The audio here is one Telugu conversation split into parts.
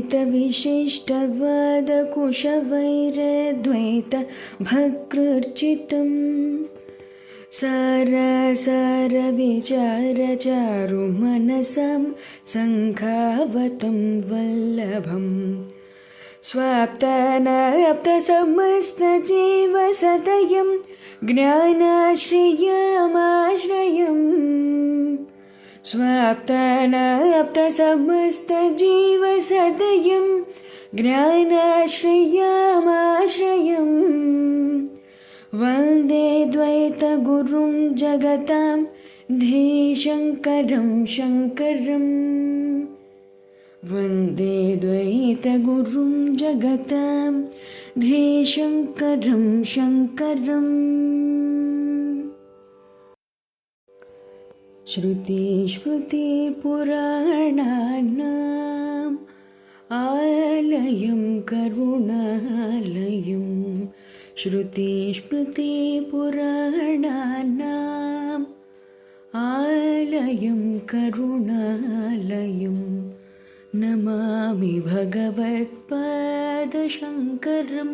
द्वैतविशिष्टवादकुशवैरद्वैतभकृर्चितं सारसारविचारचारुमनसं सङ्खावतं वल्लभम् स्वाप्तानाप्तसमस्तजीवसतयं ज्ञानाश्रयमाश्रयम् स्वाप्तानाप्तसमस्तजीवसतयं ज्ञानाश्रयमाश्रयम् वन्दे द्वैतगुरुं जगतां धीशङ्करं शङ्करम् वन्दे द्वैतगुरुं जगतां धीशङ्करं शङ्करम्। श्रुतिस्मृतिपुराणानाम् आलयं करुणालयं श्रुतिस्मृतिपुराणानाम् आलयं करुणालयं नमामि भगवत्पादशङ्करं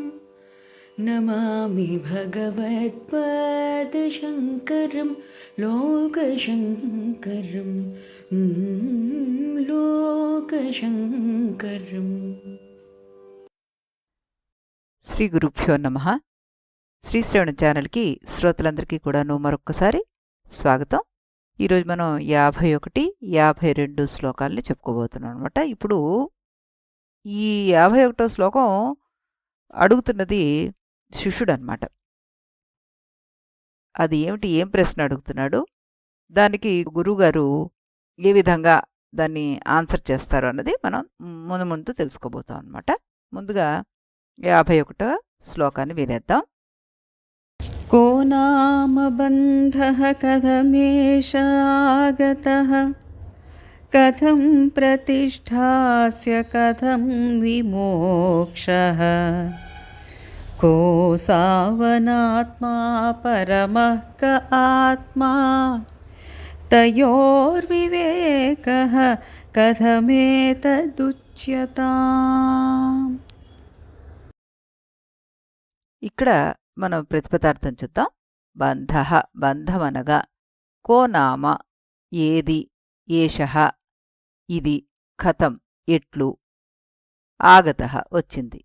नमामि भगवत्पादशङ्करं लोकशङ्करं लोकशङ्करम्। శ్రీ గురుభ్యో నమః. శ్రీ శ్రవణ ఛానల్కి శ్రోతలందరికీ కూడాను మరొక్కసారి స్వాగతం. ఈరోజు మనం 51, 52 శ్లోకాలని చెప్పుకోబోతున్నాం అనమాట. ఇప్పుడు ఈ 51వ శ్లోకం అడుగుతున్నది శిష్యుడు అనమాట. అది ఏమిటి, ఏం ప్రశ్న అడుగుతున్నాడు, దానికి గురువుగారు ఏ విధంగా దాన్ని ఆన్సర్ చేస్తారు అన్నది మనం ముందు తెలుసుకోబోతాం అనమాట. ముందుగా 51వ శ్లోకాన్ని వినేద్దాం. को नाम बन्धः कथमेष आगतः कथं प्रतिष्ठास्य कथं विमोक्षः को सावनात्मा परमः क आत्मा तयोर्विवेकः कथमेतदुच्यताम्. ఇక్కడ మనం ప్రతిపదార్థం చూద్దాం. బంధ, బంధమనగా, కో నామ ఏది, ఏషః ఇది, కథం ఎట్లు, ఆగత వచ్చింది,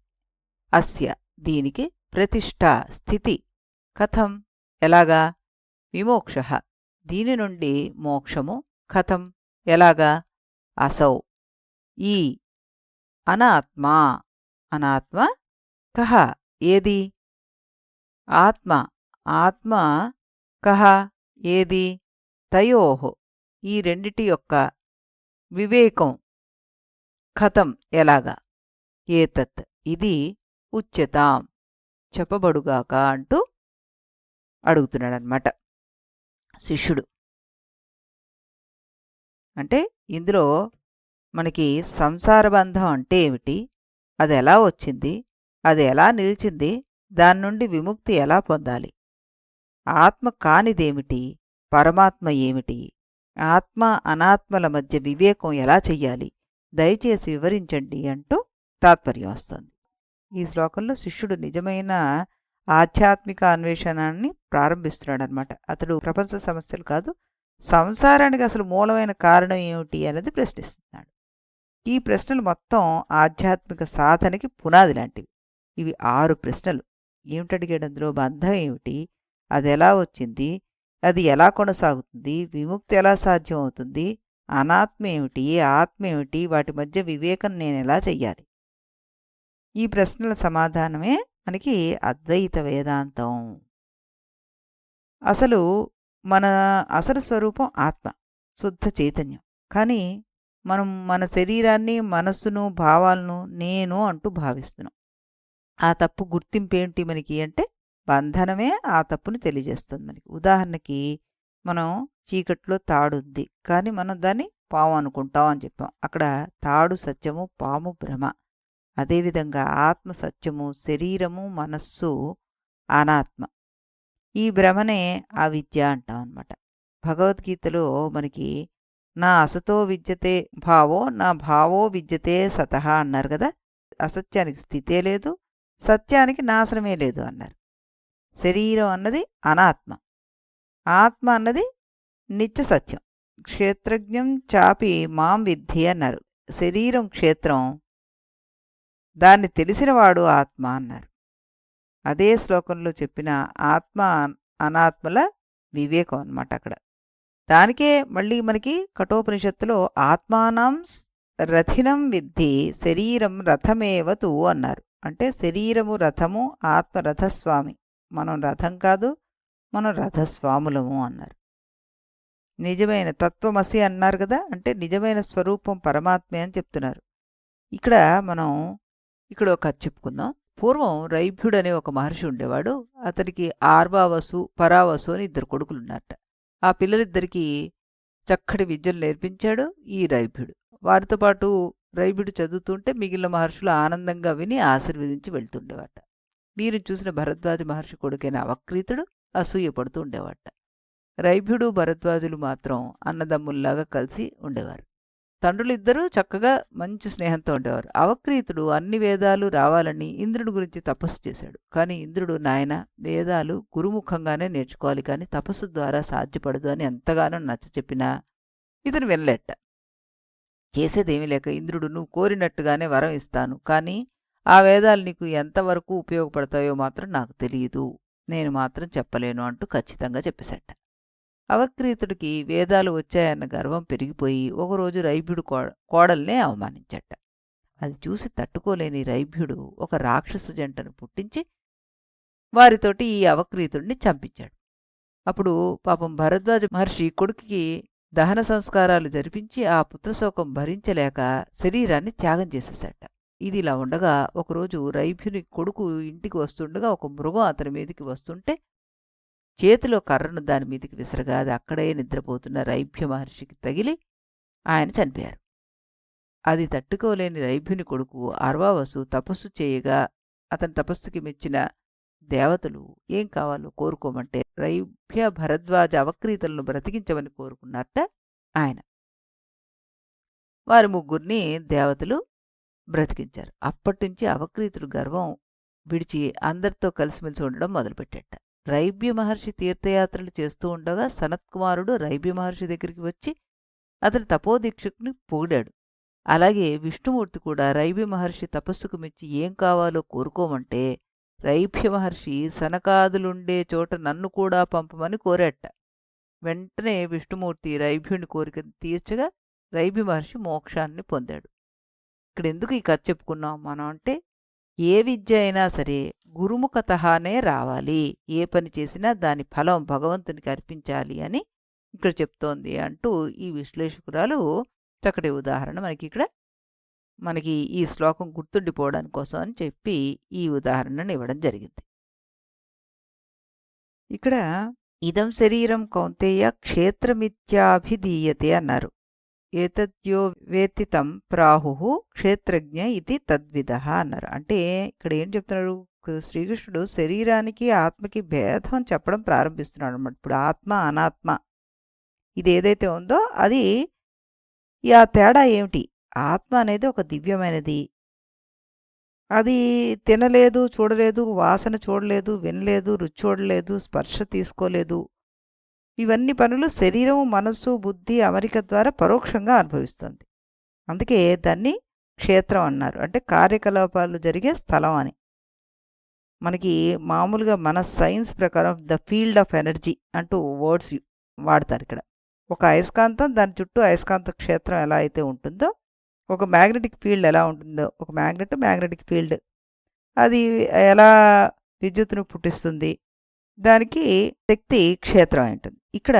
అస్య దీనికి, ప్రతిష్ఠ స్థితి, కథం ఎలాగా, విమోక్ష దీని నుండి మోక్షము, కథం ఎలాగా, అసౌ ఈ, అనాత్మా అనాత్మ, కహ ఏది, ఆత్మ ఆత్మ, కహ ఏది, తయోః ఈ రెండిటి యొక్క, వివేకం కథం ఎలాగా, ఏతత్ ఇది, ఉచ్యతాం చెప్పబడుగాక అంటూ అడుగుతున్నాడనమాట శిష్యుడు. అంటే ఇందులో మనకి సంసార బంధం అంటే ఏమిటి, అది ఎలా వచ్చింది, అది ఎలా నిలిచింది, దాని నుండి విముక్తి ఎలా పొందాలి, ఆత్మ కానిదేమిటి, పరమాత్మ ఏమిటి, ఆత్మ అనాత్మల మధ్య వివేకం ఎలా చెయ్యాలి, దయచేసి వివరించండి అంటూ తాత్పర్యం వస్తుంది. ఈ శ్లోకంలో శిష్యుడు నిజమైన ఆధ్యాత్మిక అన్వేషణాన్ని ప్రారంభిస్తున్నాడనమాట. అతడు ప్రపంచ సమస్యలు కాదు, సంసారానికి అసలు మూలమైన కారణం ఏమిటి అనేది ప్రశ్నిస్తున్నాడు. ఈ ప్రశ్నలు మొత్తం ఆధ్యాత్మిక సాధనకి పునాది లాంటివి. ఇవి 6 ప్రశ్నలు. ఏమిటడిగాడు అందులో, బంధం ఏమిటి, అది ఎలా వచ్చింది, అది ఎలా కొనసాగుతుంది, విముక్తి ఎలా సాధ్యం అవుతుంది, అనాత్మ ఏమిటి, ఆత్మ ఏమిటి, వాటి మధ్య వివేకం నేను ఎలా చెయ్యాలి. ఈ ప్రశ్నల సమాధానమే మనకి అద్వైత వేదాంతం. అసలు మన అసలు స్వరూపం ఆత్మ, శుద్ధ చైతన్యం. కానీ మనం మన శరీరాన్ని, మనస్సును, భావాలను నేను అంటూ భావిస్తున్నాం. ఆ తప్పు గుర్తింపేంటి మనకి అంటే, బంధనమే ఆ తప్పును తెలియజేస్తుంది మనకి. ఉదాహరణకి మనం చీకట్లో తాడుంది, కానీ మనం దాన్ని పాము అనుకుంటాం అని చెప్పాం. అక్కడ తాడు సత్యము, పాము భ్రమ. అదేవిధంగా ఆత్మ సత్యము, శరీరము, మనస్సు అనాత్మ. ఈ భ్రమనే అవిద్య అంటాం అన్నమాట. భగవద్గీతలో మనకి నా అసతో విద్యతే భావో నా భావో విద్యతే సతః అన్నారు కదా. అసత్యానికి స్థితే లేదు, సత్యానికి నాశనమే లేదు అన్నారు. శరీరం అన్నది అనాత్మ, ఆత్మ అన్నది నిత్య సత్యం. క్షేత్రజ్ఞం చాపి మాం విద్ధి అన్నారు. శరీరం క్షేత్రం, దాన్ని తెలిసినవాడు ఆత్మ అన్నారు. అదే శ్లోకంలో చెప్పిన ఆత్మ అనాత్మల వివేకం అన్నమాట అక్కడ. దానికే మళ్ళీ మనకి కఠోపనిషత్తులో ఆత్మానం రథినం విద్ధి శరీరం రథమేవతు అన్నారు. అంటే శరీరము రథము, ఆత్మ రథస్వామి. మనం రథం కాదు, మనం రథస్వాములము అన్నారు. నిజమైన తత్వమసి అన్నారు కదా, అంటే నిజమైన స్వరూపం పరమాత్మే అని చెప్తున్నారు. మనం ఇక్కడ ఒక కథ చెప్పుకుందాం. పూర్వం రైభ్యుడు అనే ఒక మహర్షి ఉండేవాడు. అతనికి ఆర్వావసు, పరావసు అని 2 కొడుకులున్నారట. ఆ పిల్లలిద్దరికీ చక్కటి విద్యలు నేర్పించాడు ఈ రైభ్యుడు. వారితో పాటు రైభ్యుడు చదువుతుంటే మిగిలిన మహర్షులు ఆనందంగా విని ఆశీర్వదించి వెళ్తుండేవాట. వీరిని చూసిన భరద్వాజ మహర్షి కొడుకైన అవక్రీతుడు అసూయపడుతూ ఉండేవాట. రైభ్యుడు భరద్వాజులు మాత్రం అన్నదమ్ముల్లాగా కలిసి ఉండేవారు. తండ్రులిద్దరూ చక్కగా మంచి స్నేహంతో ఉండేవారు. అవక్రీతుడు అన్ని వేదాలు రావాలని ఇంద్రుడి గురించి తపస్సు చేశాడు. కానీ ఇంద్రుడు, నాయన వేదాలు గురుముఖంగానే నేర్చుకోవాలి, కానీ తపస్సు ద్వారా సాధ్యపడదు అని ఎంతగానో నచ్చ చెప్పినా ఇతను వినలేట. చేసేదేమీ లేక ఇంద్రుడు, నువ్వు కోరినట్టుగానే వరం ఇస్తాను, కానీ ఆ వేదాలు నీకు ఎంతవరకు ఉపయోగపడతాయో మాత్రం నాకు తెలియదు, నేను మాత్రం చెప్పలేను అంటూ ఖచ్చితంగా చెప్పేశాట. అవక్రీతుడికి వేదాలు వచ్చాయన్న గర్వం పెరిగిపోయి ఒకరోజు రైభ్యుడు కోడల్నే అవమానించట. అది చూసి తట్టుకోలేని రైభ్యుడు ఒక రాక్షస జంటను పుట్టించి వారితోటి ఈ అవక్రీతుడిని చంపించాడు. అప్పుడు పాపం భరద్వాజ మహర్షి కొడుకుకి దహన సంస్కారాలు జరిపించి ఆ పుత్రశోకం భరించలేక శరీరాన్ని త్యాగం చేసేశాట. ఇది ఇలా ఉండగా ఒకరోజు రైభ్యుని కొడుకు ఇంటికి వస్తుండగా ఒక మృగం అతని మీదికి వస్తుంటే చేతిలో కర్రను దాని మీదికి విసరగా అది అక్కడే నిద్రపోతున్న రైభ్య మహర్షికి తగిలి ఆయన చనిపోయారు. అది తట్టుకోలేని రైభ్యుని కొడుకు అర్వావసు తపస్సు చేయగా అతని తపస్సుకి మెచ్చిన దేవతలు ఏం కావాలో కోరుకోమంటే రైభ్య భరద్వాజ అవక్రీతులను బ్రతికించమని కోరుకున్నట్ట ఆయన. వారి ముగ్గురిని దేవతలు బ్రతికించారు. అప్పటినుంచి అవక్రీతుడు గర్వం విడిచి అందరితో కలిసిమెలిసి ఉండడం మొదలుపెట్టాట. రైభ్య మహర్షి తీర్థయాత్రలు చేస్తూ ఉండగా సనత్కుమారుడు రైభ్య మహర్షి దగ్గరికి వచ్చి అతని తపోదీక్షకుని పొగిడాడు. అలాగే విష్ణుమూర్తి కూడా రైభ్య మహర్షి తపస్సుకు మెచ్చి ఏం కావాలో కోరుకోమంటే రైభ్య మహర్షి సనకాదులుండే చోట నన్ను కూడా పంపమని కోరాట. వెంటనే విష్ణుమూర్తి రైభ్యుని కోరికను తీర్చగా రైభ్య మహర్షి మోక్షాన్ని పొందాడు. ఇక్కడ ఎందుకు ఈ కథ చెప్పుకున్నాం మనం అంటే, ఏ విద్య అయినా సరే గురుముఖతహానే రావాలి, ఏ పని చేసినా దాని ఫలం భగవంతునికి అర్పించాలి అని ఇక్కడ చెప్తోంది అంటూ ఈ విశ్లేషకురాలు చక్కటి ఉదాహరణ మనకి ఈ శ్లోకం గుర్తుండిపోవడానికి కోసం అని చెప్పి ఈ ఉదాహరణను ఇవ్వడం జరిగింది. ఇక్కడ ఇదం శరీరం కౌంతేయ క్షేత్రమిత్యాభిధీయతే అన్నారు. ఏతద్యో వేత్తితం ప్రాహు క్షేత్రజ్ఞ ఇది తద్విధ అన్నారు. అంటే ఇక్కడ ఏం చెప్తున్నారు, శ్రీకృష్ణుడు శరీరానికి ఆత్మకి భేదం చెప్పడం ప్రారంభిస్తున్నాడు అన్నమాట. ఇప్పుడు ఆత్మ అనాత్మ ఇది ఏదైతే ఉందో అది ఆ తేడా ఏమిటి? ఆత్మ అనేది ఒక దివ్యమైనది. అది తినలేదు, చూడలేదు, వాసన చూడలేదు, వినలేదు, రుచి చూడలేదు, స్పర్శ తీసుకోలేదు. ఇవన్నీ పనులు శరీరం, మనస్సు, బుద్ధి అమరిక ద్వారా పరోక్షంగా అనుభవిస్తుంది. అందుకే దాన్ని క్షేత్రం అన్నారు. అంటే కార్యకలాపాలు జరిగే స్థలం అని. మనకి మామూలుగా మన సైన్స్ ప్రకారం ద ఫీల్డ్ ఆఫ్ ఎనర్జీ అంటూ వర్డ్స్ వాడతారు ఇక్కడ. ఒక అయస్కాంతం, దాని చుట్టూ అయస్కాంత క్షేత్రం ఎలా అయితే ఉంటుందో, ఒక మ్యాగ్నెటిక్ ఫీల్డ్ ఎలా ఉంటుందో, ఒక మ్యాగ్నెటిక్ ఫీల్డ్ అది ఎలా విద్యుత్తును పుట్టిస్తుంది, దానికి శక్తి క్షేత్రం ఉంటుంది. ఇక్కడ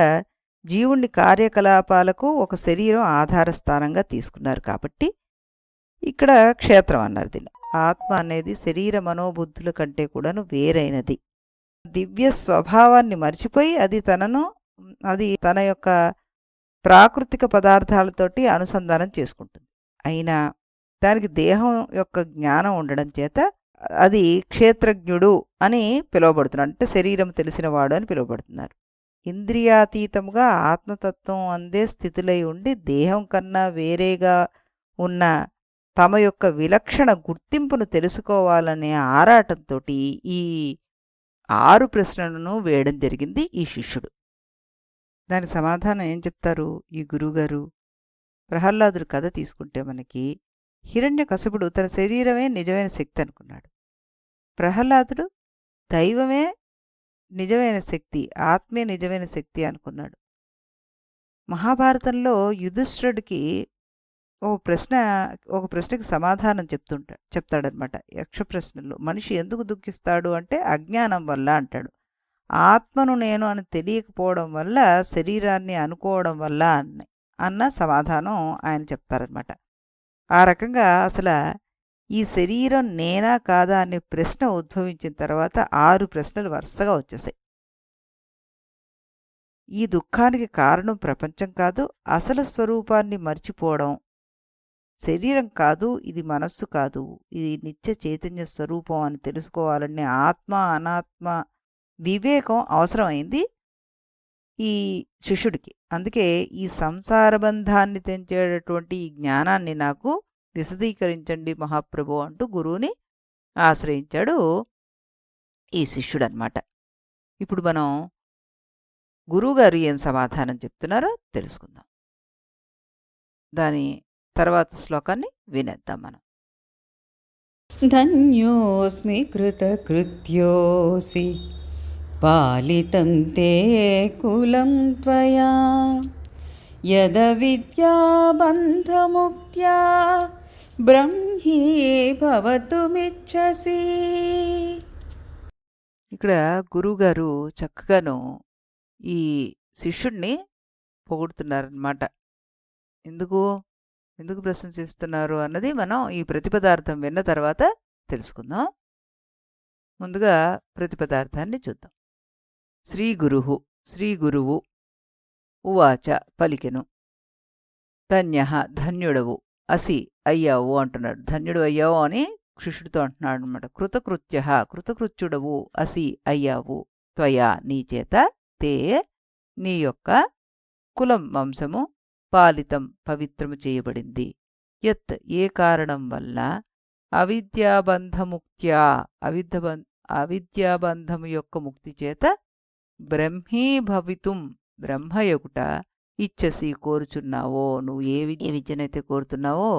జీవుణ్ణి కార్యకలాపాలకు ఒక శరీరం ఆధార స్థానంగా తీసుకున్నారు కాబట్టి ఇక్కడ క్షేత్రం అన్నారు దీన్ని. ఆత్మ అనేది శరీర మనోబుద్ధుల కంటే కూడాను వేరైనది. దివ్య స్వభావాన్ని మర్చిపోయి అది తన యొక్క ప్రాకృతిక పదార్థాలతోటి అనుసంధానం చేసుకుంటుంది. అయినా దానికి దేహం యొక్క జ్ఞానం ఉండడం చేత అది క్షేత్రజ్ఞుడు అని పిలువబడుతున్నాడు. అంటే శరీరం తెలిసినవాడు అని పిలువబడుతున్నారు. ఇంద్రియాతీతముగా ఆత్మతత్వం అందే స్థితిలై ఉండి దేహం కన్నా వేరేగా ఉన్న తమ యొక్క విలక్షణ గుర్తింపును తెలుసుకోవాలనే ఆరాటంతో ఈ 6 ప్రశ్నలను వేయడం జరిగింది ఈ శిష్యుడు. దానికి సమాధానం ఏం చెప్తారు ఈ గురువుగారు? ప్రహ్లాదుడు కథ తీసుకుంటే మనకి హిరణ్యకశిపుడు తన శరీరమే నిజమైన శక్తి అనుకున్నాడు. ప్రహ్లాదుడు దైవమే నిజమైన శక్తి, ఆత్మే నిజమైన శక్తి అనుకున్నాడు. మహాభారతంలో యుధిష్ఠిరుడికి ఒక ప్రశ్నకి సమాధానం చెప్తాడనమాట. యక్ష ప్రశ్నలో మనిషి ఎందుకు దుఃఖిస్తాడు అంటే అజ్ఞానం వల్ల అంటాడు. ఆత్మను నేను అని తెలియకపోవడం వల్ల, శరీరాన్ని అనుకోవడం వల్ల అన్న సమాధానం ఆయన చెప్తారనమాట. ఆ రకంగా అసలు ఈ శరీరం నేనా కాదా అనే ప్రశ్న ఉద్భవించిన తర్వాత 6 ప్రశ్నలు వరుసగా వచ్చేసాయి. ఈ దుఃఖానికి కారణం ప్రపంచం కాదు, అసలు స్వరూపాన్ని మర్చిపోవడం. శరీరం కాదు, ఇది మనస్సు కాదు, ఇది నిత్య చైతన్య స్వరూపం అని తెలుసుకోవాలనే ఆత్మ అనాత్మ వివేకం అవసరమైంది ఈ శిష్యుడికి. అందుకే ఈ సంసార బంధాన్ని తెంచేటటువంటి ఈ జ్ఞానాన్ని నాకు విశదీకరించండి మహాప్రభు అంటూ గురువుని ఆశ్రయించాడు ఈ శిష్యుడనమాట. ఇప్పుడు మనం గురువుగారు ఏం సమాధానం చెప్తున్నారో తెలుసుకుందాం. దాని తర్వాత శ్లోకాన్ని వినేద్దాం మనం. ధన్యోస్మి కృతకృత్యోసి పాలితం తే కులం త్వయా యద విద్యాబంధముక్త్యా బ్రహ్మీ భవతుమిచ్చసి. ఇక్కడ గురువుగారు చక్కగాను ఈ శిష్యుడిని పొగుడుతున్నారనమాట. ఎందుకు ప్రశంసిస్తున్నారు అన్నది మనం ఈ ప్రతిపదార్థం విన్న తర్వాత తెలుసుకుందాం. ముందుగా ప్రతిపదార్థాన్ని చూద్దాం. శ్రీ గురువు ఉవాచ పలికెను. ధన్యః ధన్యుడవు, అసి అయ్యావు అంటున్నాడు. ధన్యుడు అయ్యావు అని శిష్యుడితో అంటున్నాడు అనమాట. కృతకృత్యుడవు అసి అయ్యావు, త్వయా నీ చేత, తే నీ యొక్క, కులం వంశము, పాలితం పవిత్రము చేయబడింది, యత్ ఏ కారణం వల్ల, అవిద్యాబంధముక్త్యా అవిద్యాబంధము యొక్క ముక్తి చేత, బ్రహ్మీభవితుం బ్రహ్మయొకుట, ఇచ్చసి కోరుచున్నావో, నువ్వు ఏ విద్యనైతే కోరుతున్నావో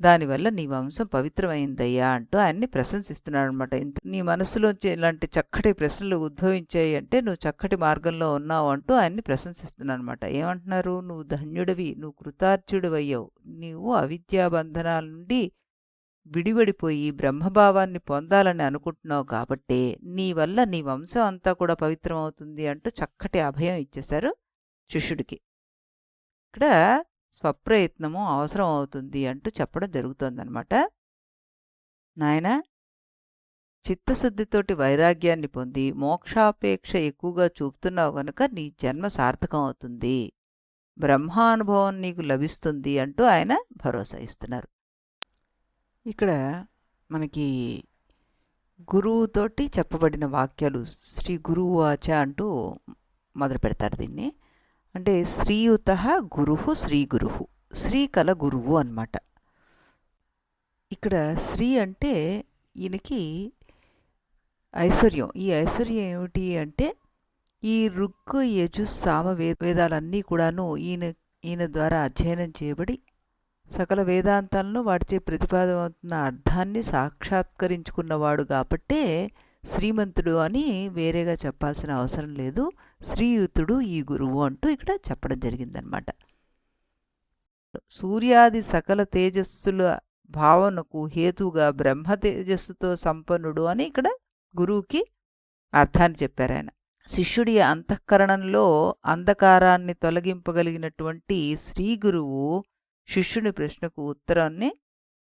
దానివల్ల నీ వంశం పవిత్రమైందయ్యా అంటూ ఆయన్ని ప్రశంసిస్తున్నాడు అనమాట. నీ మనస్సులోంచి ఇలాంటి చక్కటి ప్రశ్నలు ఉద్భవించాయి అంటే నువ్వు చక్కటి మార్గంలో ఉన్నావు అంటూ ఆయన్ని ప్రశంసిస్తున్నాను అనమాట. ఏమంటున్నారు? నువ్వు ధన్యుడివి, నువ్వు కృతార్థుడివయ్యావు, నీవు అవిద్యాబంధనాల నుండి విడివడిపోయి బ్రహ్మభావాన్ని పొందాలని అనుకుంటున్నావు కాబట్టే నీ వల్ల నీ వంశం అంతా కూడా పవిత్రమవుతుంది అంటూ చక్కటి అభయం ఇచ్చేశారు శిష్యుడికి. ఇక్కడ స్వప్రయత్నము అవసరం అవుతుంది అంటూ చెప్పడం జరుగుతోందనమాట. నాయన, చిత్తశుద్ధితోటి వైరాగ్యాన్ని పొంది మోక్షాపేక్ష ఎక్కువగా చూపుతున్నావు కనుక నీ జన్మ సార్థకం అవుతుంది, బ్రహ్మానుభవం నీకు లభిస్తుంది అంటూ ఆయన భరోసా ఇస్తున్నారు. ఇక్కడ మనకి గురువుతోటి చెప్పబడిన వాక్యాలు శ్రీ గురువాచ అంటూ మొదలు పెడతారు దీన్ని. అంటే శ్రీయుత గురుహు శ్రీ గురుహు, శ్రీ కల గురువు అన్నమాట. ఇక్కడ శ్రీ అంటే ఈయనకి ఐశ్వర్యం. ఈ ఐశ్వర్యం ఏమిటి అంటే ఈ ఋగ్ యజు సామ వేదాలన్నీ కూడాను ఈయన ద్వారా అధ్యయనం చేయబడి సకల వేదాంతాలను వాటిచే ప్రతిపాదవుతున్న అర్థాన్ని సాక్షాత్కరించుకున్నవాడు కాబట్టే శ్రీమంతుడు అని వేరేగా చెప్పాల్సిన అవసరం లేదు. శ్రీయుతుడు ఈ గురువు అంటూ ఇక్కడ చెప్పడం జరిగిందనమాట. సూర్యాది సకల తేజస్సుల భావనకు హేతుగా బ్రహ్మ తేజస్సుతో సంపన్నుడు అని ఇక్కడ గురువుకి అర్థాన్ని చెప్పారు ఆయన. శిష్యుడి అంతఃకరణంలో అంధకారాన్ని తొలగింపగలిగినటువంటి శ్రీ గురువు శిష్యుని ప్రశ్నకు ఉత్తరాన్ని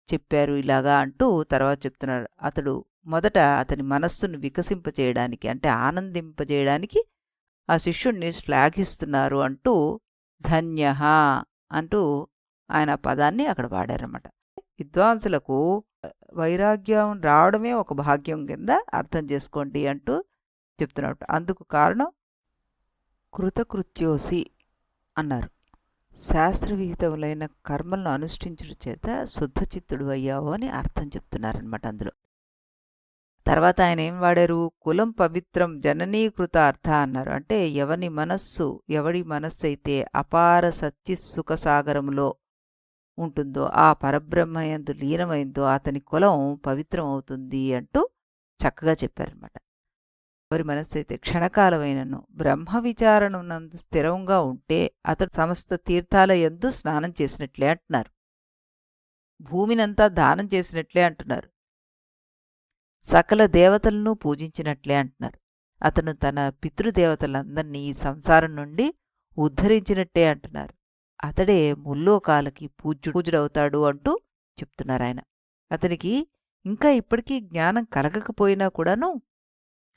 చెప్పారు ఇలాగా అంటూ తర్వాత చెప్తున్నారు. అతడు మొదట అతని మనస్సును వికసింపచేయడానికి అంటే ఆనందింపజేయడానికి ఆ శిష్యుణ్ణి శ్లాఘిస్తున్నారు అంటూ ధన్యః అంటూ ఆయన పదాన్ని అక్కడ వాడారన్నమాట. విద్వాంసులకు వైరాగ్యం రావడమే ఒక భాగ్యం కింద అర్థం చేసుకోండి అంటూ చెప్తున్నట్టు. అందుకు కారణం కృతకృత్యోసి అన్నారు. శాస్త్రవిహితములైన కర్మలను అనుష్ఠించడం చేత శుద్ధచిత్తుడు అయ్యావు అని అర్థం చెప్తున్నారనమాట అందులో. తర్వాత ఆయన ఏం వాడారు? కులం పవిత్రం జననీకృత అర్థ అన్నారు. అంటే ఎవడి మనస్సు అయితే అపార సచ్చిసుఖసాగరంలో ఉంటుందో, ఆ పరబ్రహ్మయందు లీనమైందో అతని కులం పవిత్రం అవుతుంది అంటూ చక్కగా చెప్పారనమాట. ఎవరి మనస్సు అయితే క్షణకాలమైనను బ్రహ్మ విచారణనందు స్థిరంగా ఉంటే అతడు సమస్త తీర్థాల యందు స్నానం చేసినట్లే అంటున్నారు. భూమినంతా దానం చేసినట్లే అంటున్నారు. సకల దేవతలను పూజించినట్లే అంటున్నారు. అతను తన పితృదేవతలందరినీ ఈ సంసారం నుండి ఉద్ధరించినట్టే అంటున్నారు. అతడే ముల్లోకాలకి పూజ్యుడవుతాడు అంటూ చెప్తున్నారు ఆయన. అతనికి ఇంకా ఇప్పటికీ జ్ఞానం కలగకపోయినా కూడాను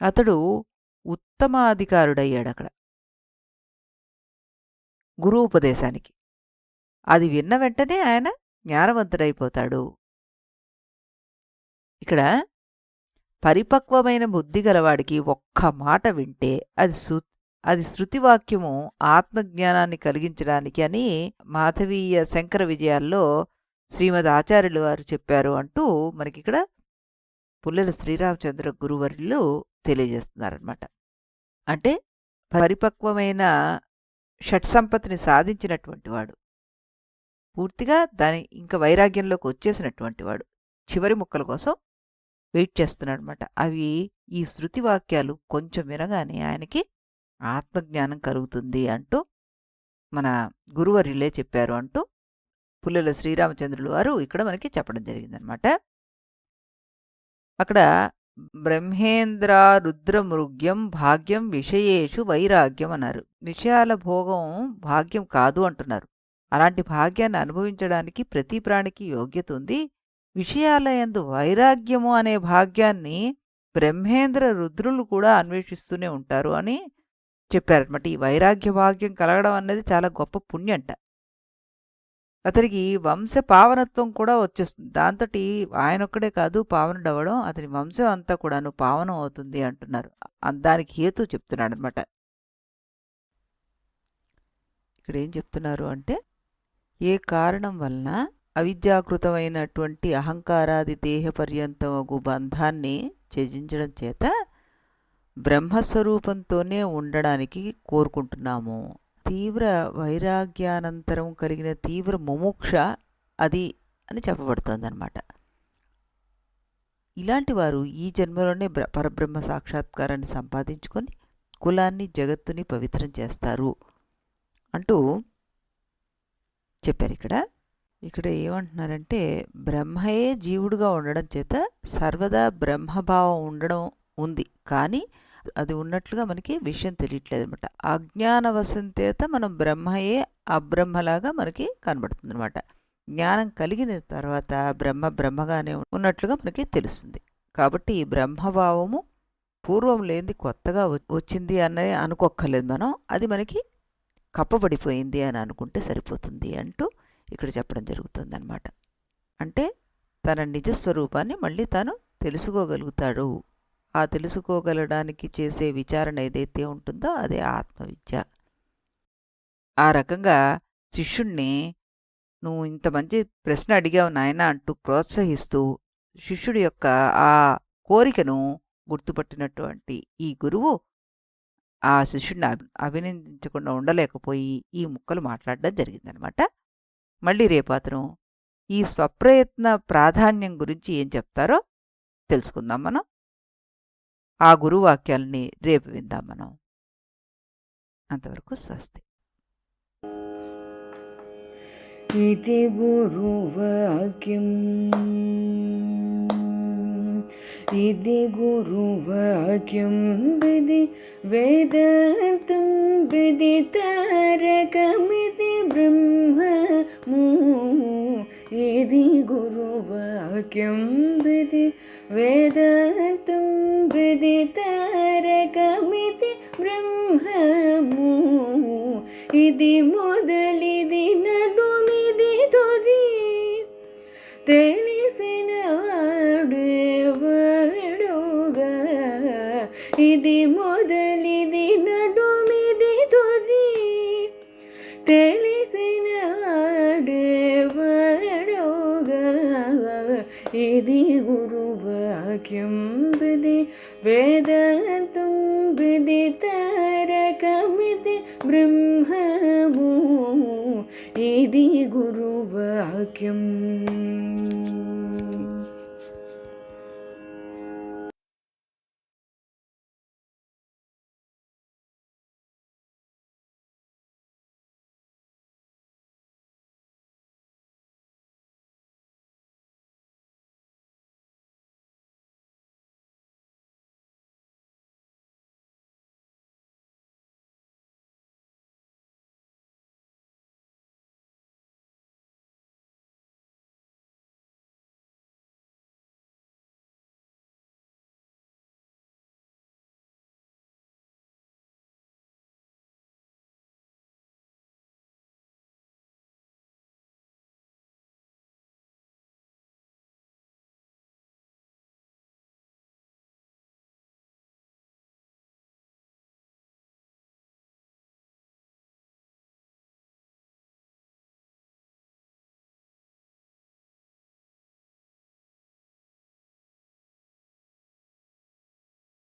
అతడు ఉత్తమాధికారుడయ్యాడు అక్కడ గురు ఉపదేశానికి. అది విన్న వెంటనే ఆయన జ్ఞానవంతుడైపోతాడు. ఇక్కడ పరిపక్వమైన బుద్ధి గలవాడికి ఒక్క మాట వింటే అది శృతివాక్యము ఆత్మజ్ఞానాన్ని కలిగించడానికి అని మాధవీయ శంకర విజయాల్లో శ్రీమద్ ఆచార్యులు వారు చెప్పారు అంటూ మనకిక్కడ పుల్లెల శ్రీరామచంద్ర గురువర్యులు తెలియజేస్తున్నారనమాట. అంటే పరిపక్వమైన షట్సంపత్తిని సాధించినటువంటి వాడు, పూర్తిగా ఇంకా వైరాగ్యంలోకి వచ్చేసినటువంటి వాడు చివరి ముక్కల కోసం వెయిట్ చేస్తున్నాడు అనమాట. అవి ఈ శృతి వాక్యాలు కొంచెం వినగానే ఆయనకి ఆత్మజ్ఞానం కలుగుతుంది అంటూ మన గురువర్యులే చెప్పారు అంటూ పుల్లెల శ్రీరామచంద్రులు వారు ఇక్కడ మనకి చెప్పడం జరిగిందనమాట. అక్కడ బ్రహ్మేంద్ర రుద్రమృగ్యం భాగ్యం విషయేషు వైరాగ్యం అన్నారు. విషయాల భోగం భాగ్యం కాదు అంటున్నారు. అలాంటి భాగ్యాన్ని అనుభవించడానికి ప్రతి ప్రాణికి యోగ్యత ఉంది. విషయాల యందు వైరాగ్యము అనే భాగ్యాన్ని బ్రహ్మేంద్ర రుద్రులు కూడా అన్వేషిస్తూనే ఉంటారు అని చెప్పారనమాట. ఈ వైరాగ్య భాగ్యం కలగడం అన్నది చాలా గొప్ప పుణ్యంట. అతనికి వంశ పావనత్వం కూడా వచ్చేస్తుంది. దాంతో ఆయనొక్కడే కాదు పావనుడు అవ్వడం, అతని వంశం అంతా కూడాను పావనం అవుతుంది అంటున్నారు. దానికి హేతు చెప్తున్నాడు అనమాట. ఇక్కడ ఏం చెప్తున్నారు అంటే, ఏ కారణం వలన అవిద్యాకృతమైనటువంటి అహంకారాది దేహపర్యంతమగు బంధాన్ని త్యజించడం చేత బ్రహ్మస్వరూపంతోనే ఉండడానికి కోరుకుంటున్నాము. తీవ్ర వైరాగ్యానంతరం కలిగిన తీవ్ర ముముక్ష అది అని చెప్పబడుతుంది అన్నమాట. ఇలాంటి వారు ఈ జన్మలోనే పరబ్రహ్మ సాక్షాత్కారాన్ని సంపాదించుకొని కులాన్ని జగత్తుని పవిత్రం చేస్తారు అంటూ చెప్పారు. ఇక్కడ ఏమంటున్నారంటే, బ్రహ్మయే జీవుడుగా ఉండడం చేత సర్వదా బ్రహ్మభావం ఉండడం ఉంది, కానీ అది ఉన్నట్లుగా మనకి విషయం తెలియట్లేదు అనమాట. అజ్ఞానవశంచేత మనం బ్రహ్మయే అబ్రహ్మలాగా మనకి కనబడుతుంది అనమాట. జ్ఞానం కలిగిన తర్వాత బ్రహ్మగానే ఉన్నట్లుగా మనకి తెలుస్తుంది. కాబట్టి ఈ బ్రహ్మభావము పూర్వం లేనిది కొత్తగా వచ్చింది అనే అనుకోక్కర్లేదు మనం. అది మనకి కప్పబడిపోయింది అని అనుకుంటే సరిపోతుంది అంటూ ఇక్కడ చెప్పడం జరుగుతుందన్నమాట. అంటే తన నిజస్వరూపాన్ని మళ్ళీ తాను తెలుసుకోగలుగుతాడు. ఆ తెలుసుకోగలడానికి చేసే విచారణ ఏదైతే ఉంటుందో అదే ఆత్మవిద్య. ఆ రకంగా శిష్యుణ్ణి నువ్వు ఇంత మంచి ప్రశ్న అడిగావు నాయన అంటూ ప్రోత్సహిస్తూ శిష్యుడి యొక్క ఆ కోరికను గుర్తుపట్టినటువంటి ఈ గురువు ఆ శిష్యుడిని అభినందించకుండా ఉండలేకపోయి ఈ ముక్కలు మాట్లాడడం జరిగిందనమాట. మళ్ళీ రేపు అతను ఈ స్వప్రయత్న ప్రాధాన్యం గురించి ఏం చెప్తారో తెలుసుకుందాం మనం. ఆ గురువాక్యాలని రేపు విందాం మనం. అంతవరకు స్వస్తి. ఇది గురువాక్యం, ఇది గురువాక్యం, విధి వేదాంతం విదితారకమితి బ్రహ్మము. ఇది గురువాక్యం, విధి వేదాంతం విదితారకమితి బ్రహ్మము. ఇది మొదలిది నడుమిది తొది తెలిసిన వాడేవాడుగా. ఇది మొదలిది నడుమిది తొది హృది తారకమిది బ్రహ్మము ఇది గురువాక్యం